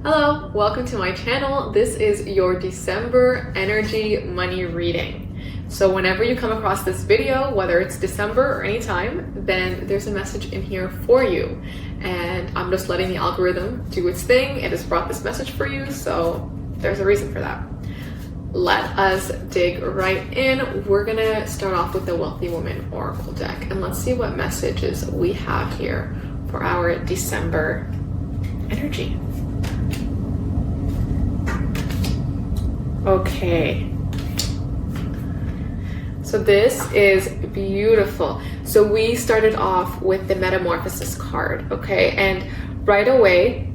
Hello, welcome to my channel. This is your December energy money reading. So whenever you come across this video, whether it's December or anytime, then there's a message in here for you. And I'm just letting the algorithm do its thing. It has brought this message for you, so there's a reason for that. Let us dig right in. We're gonna start off with the Wealthy Woman Oracle deck, and let's see what messages we have here for our December energy. Okay, so this is beautiful. So we started off with the Metamorphosis card, okay? And right away,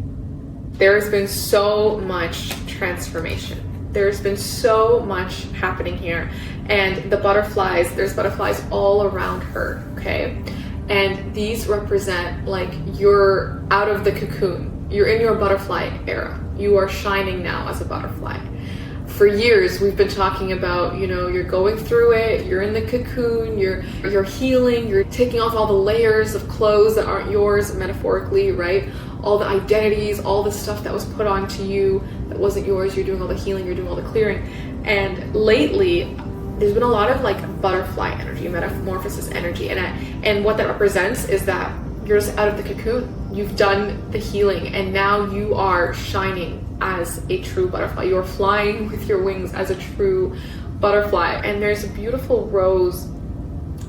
there's been so much transformation. There's been so much happening here. And the butterflies, there's butterflies all around her, okay? And these represent like you're out of the cocoon. You're in your butterfly era. You are shining now as a butterfly. For years, we've been talking about, you're going through it, you're in the cocoon, you're healing, you're taking off all the layers of clothes that aren't yours, metaphorically, right? All the identities, all the stuff that was put onto you that wasn't yours, you're doing all the healing, you're doing all the clearing. And lately, there's been a lot of like butterfly energy, metamorphosis energy, and what that represents is that you're just out of the cocoon. You've done the healing, and now you are shining as a true butterfly. You're flying with your wings as a true butterfly. And there's a beautiful rose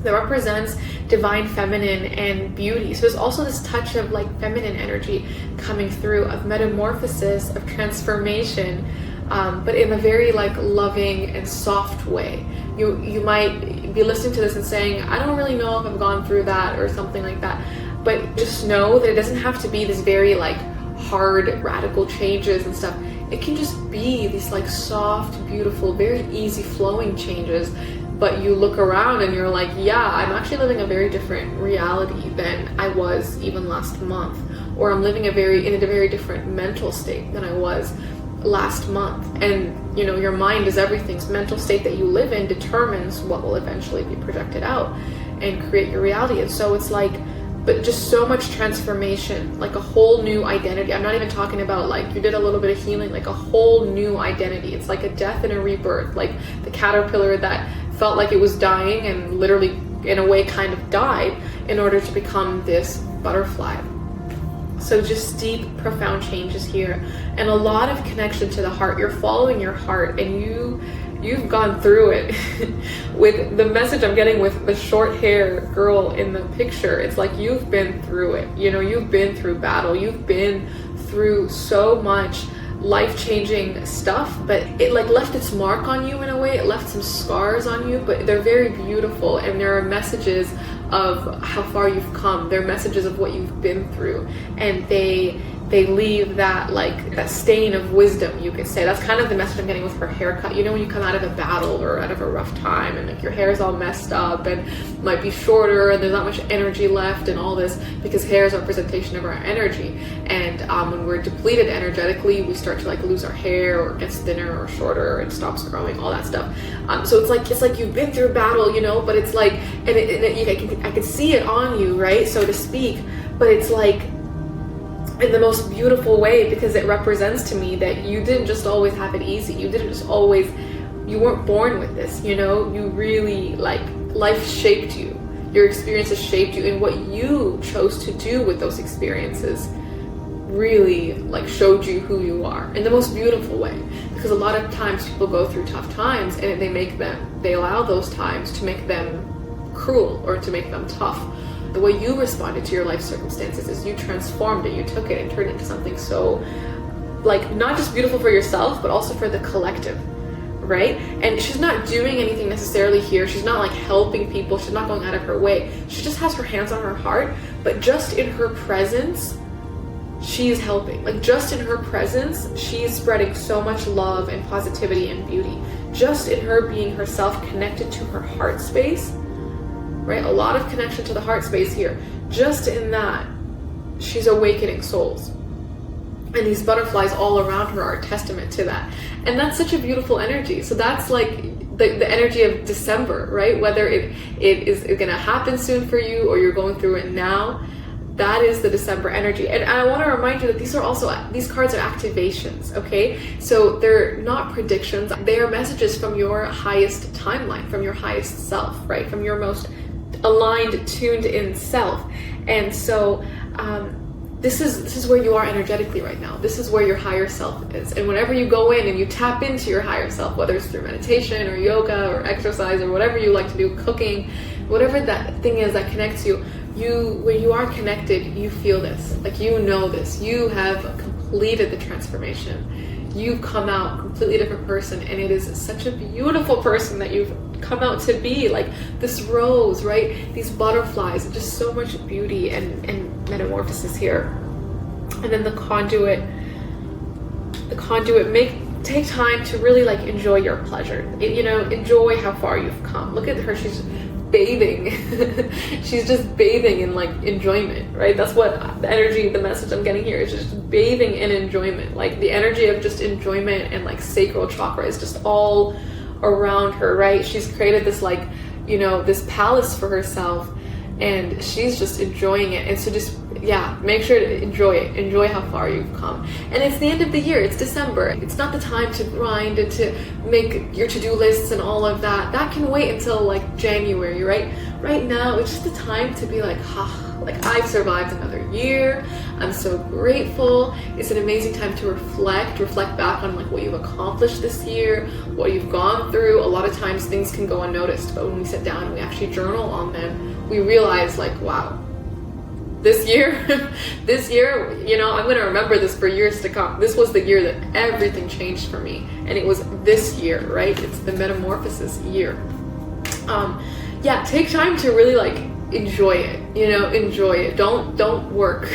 that represents divine feminine and beauty. So there's also this touch of like feminine energy coming through, of metamorphosis, of transformation, but in a very like loving and soft way. You might be listening to this and saying, I don't really know if I've gone through that or something like that. But just know that it doesn't have to be this very like hard, radical changes and stuff. It can just be these like soft, beautiful, very easy flowing changes. But you look around and you're like, yeah, I'm actually living a very different reality than I was even last month. Or I'm living in a very different mental state than I was last month. And your mind is everything. So mental state that you live in determines what will eventually be projected out and create your reality. And so it's like, but just so much transformation, like a whole new identity. I'm not even talking about like you did a little bit of healing, like a whole new identity. It's like a death and a rebirth, like the caterpillar that felt like it was dying and literally in a way kind of died in order to become this butterfly. So just deep, profound changes here, and a lot of connection to the heart. You're following your heart, and you've gone through it. With the message I'm getting with the short hair girl in the picture, it's like you've been through it. You've been through battle. You've been through so much life-changing stuff, but it like left its mark on you in a way. It left some scars on you, but they're very beautiful, and there are messages of how far you've come. They're messages of what you've been through, and they leave that like that stain of wisdom, you could say. That's kind of the message I'm getting with her haircut. When you come out of a battle or out of a rough time and like your hair is all messed up and might be shorter and there's not much energy left and all this, because hair is a representation of our energy. And when we're depleted energetically, we start to like lose our hair, or it gets thinner or shorter and stops growing, all that stuff. So it's like you've been through battle, but it's like, I can see it on you, right, so to speak, but it's like in the most beautiful way, because it represents to me that you didn't just always have it easy. You weren't born with this, you really like life shaped you. Your experiences shaped you, and what you chose to do with those experiences really like showed you who you are in the most beautiful way. Because a lot of times people go through tough times, and they allow those times to make them cruel or to make them tough. The way you responded to your life circumstances is you transformed it, you took it and turned it into something so like not just beautiful for yourself, but also for the collective, right? And she's not doing anything necessarily here. She's not like helping people. She's not going out of her way. She just has her hands on her heart, but just in her presence, she's helping. Like just in her presence, she's spreading so much love and positivity and beauty. Just in her being herself, connected to her heart space, right? A lot of connection to the heart space here. Just in that, she's awakening souls. And these butterflies all around her are a testament to that. And that's such a beautiful energy. So that's like the energy of December, right? Whether it is going to happen soon for you or you're going through it now, That is the December energy. And I want to remind you that these cards are activations, okay? So they're not predictions. They are messages from your highest timeline, from your highest self, right? From your most aligned, tuned in self. And so this is where you are energetically right now. This is where your higher self is. And whenever you go in and you tap into your higher self, whether it's through meditation or yoga or exercise or whatever you like to do, cooking, whatever that thing is that connects you, when you are connected, you feel this. Like, you know this. You have completed the transformation. You've come out a completely different person, and it is such a beautiful person that you've come out to be. Like this rose, right? These butterflies, just so much beauty and metamorphosis here. And then the conduit, take time to really like enjoy your pleasure. Enjoy how far you've come. Look at her, she's bathing. She's just bathing in like enjoyment, right? That's what the energy, the message I'm getting here is just bathing in enjoyment. Like the energy of just enjoyment and like sacral chakra is just all around her, right? She's created this like, this palace for herself, and she's just enjoying it. And so just, make sure to enjoy it. Enjoy how far you've come. And it's the end of the year. It's December. It's not the time to grind and to make your to-do lists and all of that. That can wait until like January, right? Right now, it's just the time to be like, like I've survived another year. I'm so grateful. It's an amazing time to reflect back on like what you've accomplished this year, what you've gone through. A lot of times things can go unnoticed, but when we sit down and we actually journal on them, we realize like, wow, this year, I'm going to remember this for years to come. This was the year that everything changed for me. And it was this year, right? It's the metamorphosis year. Take time to really like enjoy it, enjoy it. Don't work.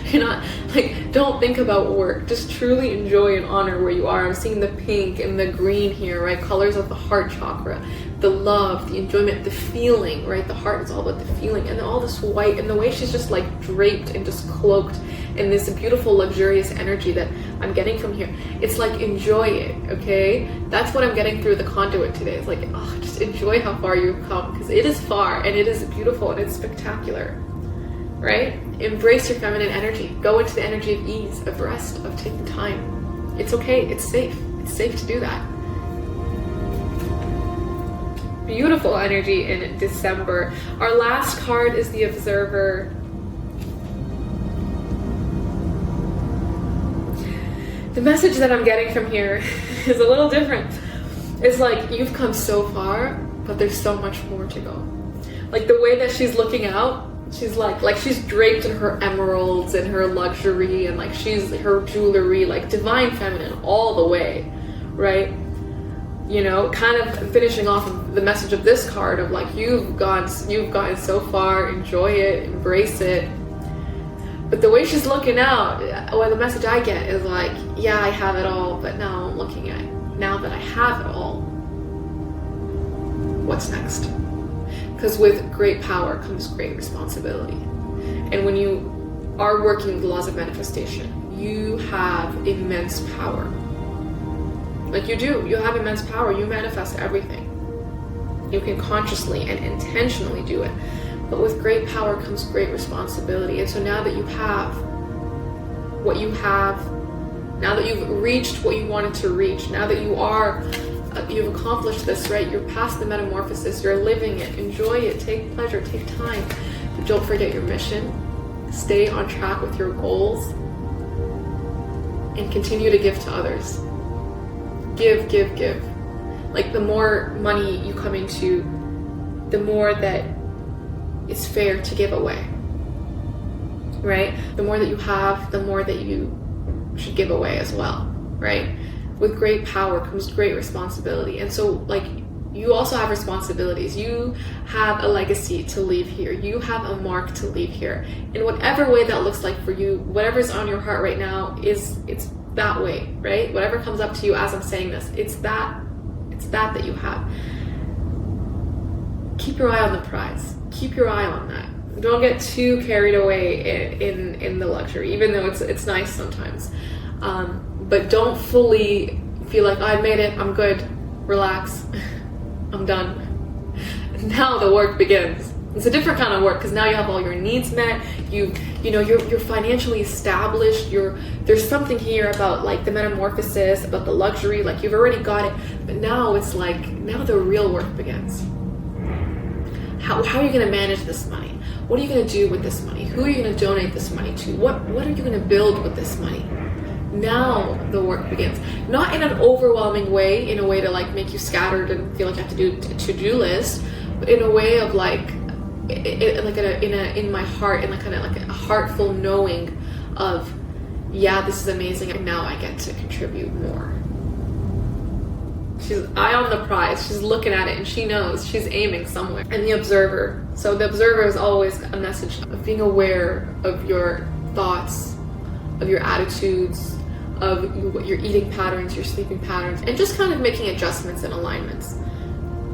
You're not like, don't think about work. Just truly enjoy and honor where you are. I'm seeing the pink and the green here, right? Colors of the heart chakra, the love, the enjoyment, the feeling, right? The heart is all about the feeling, and then all this white, and the way she's just like draped and just cloaked in this beautiful, luxurious energy that I'm getting from here. It's like, enjoy it, okay? That's what I'm getting through the conduit today. It's like, just enjoy how far you've come, because it is far, and it is beautiful, and it's spectacular, right? Embrace your feminine energy. Go into the energy of ease, of rest, of taking time. It's okay. It's safe. It's safe to do that. Beautiful energy in December. Our last card is the Observer. The message that I'm getting from here is a little different. It's like, you've come so far, but there's so much more to go. Like the way that she's looking out, she's like she's draped in her emeralds and her luxury, and like she's her jewelry, like divine feminine all the way, right? Kind of finishing off the message of this card of like, you've gone so far, enjoy it, embrace it. But the way she's looking out, the message I get is like, I have it all, but now I'm looking at, now that I have it all, what's next? Because with great power comes great responsibility. And when you are working the laws of manifestation, you have immense power. Like you do, you have immense power. You manifest everything. You can consciously and intentionally do it. But with great power comes great responsibility. And so now that you have what you have, now that you've reached what you wanted to reach, now that you've accomplished this, right? You're past the metamorphosis, you're living it, enjoy it, take pleasure, take time. But don't forget your mission. Stay on track with your goals and continue to give to others. Give. Like the more money you come into, the more that it's fair to give away, right? The more that you have, the more that you should give away as well, right? With great power comes great responsibility. And so like, you also have responsibilities. You have a legacy to leave here. You have a mark to leave here. In whatever way that looks like for you, whatever's on your heart right now it's that way, right? Whatever comes up to you as I'm saying this, it's that you have. Keep your eye on the prize. Keep your eye on that. Don't get too carried away in the luxury, even though it's nice sometimes. But don't fully feel like, I made it, I'm good, relax, I'm done. Now the work begins. It's a different kind of work because now you have all your needs met. You know, you're financially established. There's something here about like the metamorphosis, about the luxury. Like you've already got it, but now it's like now the real work begins. How are you going to manage this money? What are you going to do with this money? Who are you going to donate this money to? What are you going to build with this money? Now the work begins. Not in an overwhelming way, in a way to like make you scattered and feel like you have to do a to-do list, but in a way of like, in my heart, in like kind of like a heartful knowing of, yeah, this is amazing, and now I get to contribute more. She's eye on the prize. She's looking at it and she knows she's aiming somewhere. And the observer. So the observer is always a message of being aware of your thoughts, of your attitudes, of your eating patterns, your sleeping patterns, and just kind of making adjustments and alignments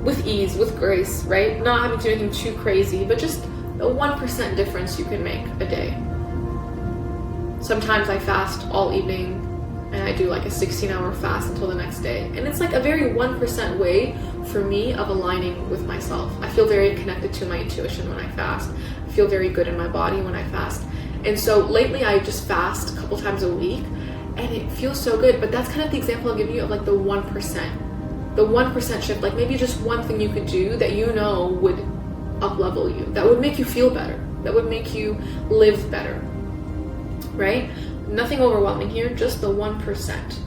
with ease, with grace, right? Not having to do anything too crazy, but just a 1% difference you can make a day. Sometimes I fast all evening and I do like a 16-hour fast until the next day. And it's like a very 1% way for me of aligning with myself. I feel very connected to my intuition when I fast. I feel very good in my body when I fast. And so lately I just fast a couple times a week and it feels so good. But that's kind of the example I'll give you of like the 1%. The 1% shift, like maybe just one thing you could do that you know would up-level you, that would make you feel better, that would make you live better, right? Nothing overwhelming here, just the 1%.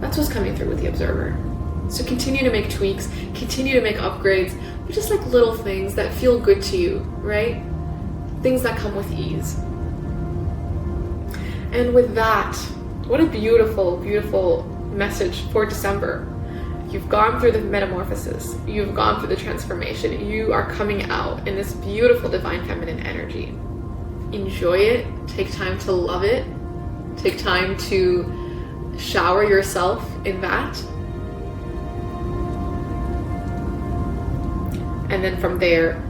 That's what's coming through with the observer. So continue to make tweaks, continue to make upgrades, but just like little things that feel good to you, right? Things that come with ease. And with that, what a beautiful, beautiful message for December. You've gone through the metamorphosis, you've gone through the transformation, you are coming out in this beautiful divine feminine energy. Enjoy it, take time to love it, take time to shower yourself in that. And then from there,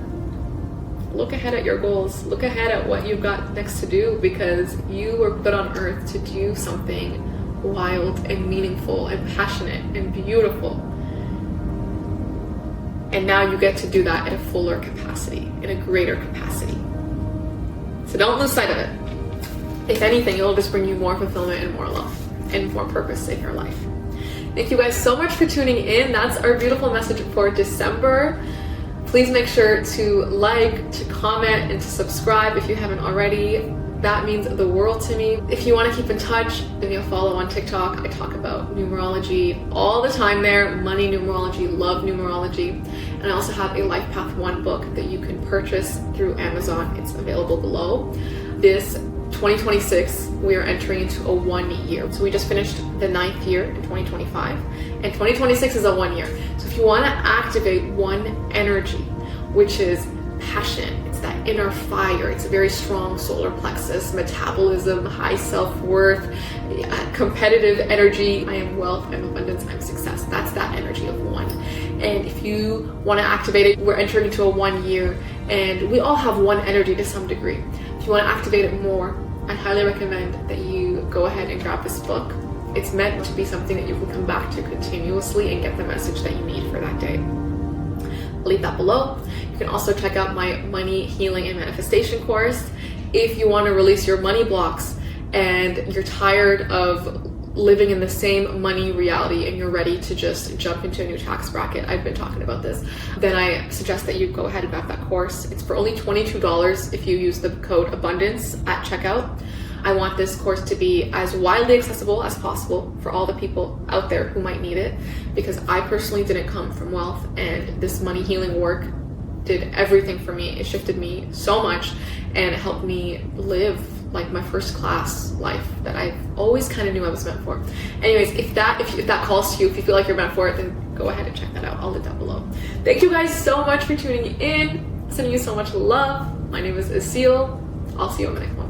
look ahead at your goals, look ahead at what you've got next to do, because you were put on earth to do something wild and meaningful and passionate and beautiful. And now you get to do that in a fuller capacity, in a greater capacity. So don't lose sight of it. If anything, it'll just bring you more fulfillment and more love and more purpose in your life. Thank you guys so much for tuning in. That's our beautiful message for December. Please make sure to like, to comment, and to subscribe if you haven't already. That means the world to me. If you want to keep in touch, give me a follow on TikTok. I talk about numerology all the time there. Money numerology, love numerology. And I also have a Life Path 1 book that you can purchase through Amazon. It's available below. This 2026, we are entering into a 1 year. So we just finished the 9th year in 2025. And 2026 is a 1 year. So if you want to activate one energy, which is passion, it's that inner fire, it's a very strong solar plexus, metabolism, high self-worth, competitive energy. I am wealth, I'm abundance, I'm success. That's that energy of one. And if you want to activate it, we're entering into a 1 year, and we all have one energy to some degree. If you want to activate it more, I highly recommend that you go ahead and grab this book. It's meant to be something that you can come back to continuously and get the message that you need for that day. I'll leave that below. You can also check out my money healing and manifestation course if you want to release your money blocks and you're tired of living in the same money reality and you're ready to just jump into a new tax bracket. I've been talking about this. Then I suggest that you go ahead and grab that course. It's for only $22 if you use the code abundance at checkout. I want this course to be as widely accessible as possible for all the people out there who might need it, because I personally didn't come from wealth, and this money healing work did everything for me. It shifted me so much and it helped me live like my first class life that I always kind of knew I was meant for. Anyways, if that calls to you, if you feel like you're meant for it, then go ahead and check that out. I'll link that below. Thank you guys so much for tuning in. Sending you so much love. My name is Aseel. I'll see you on the next one.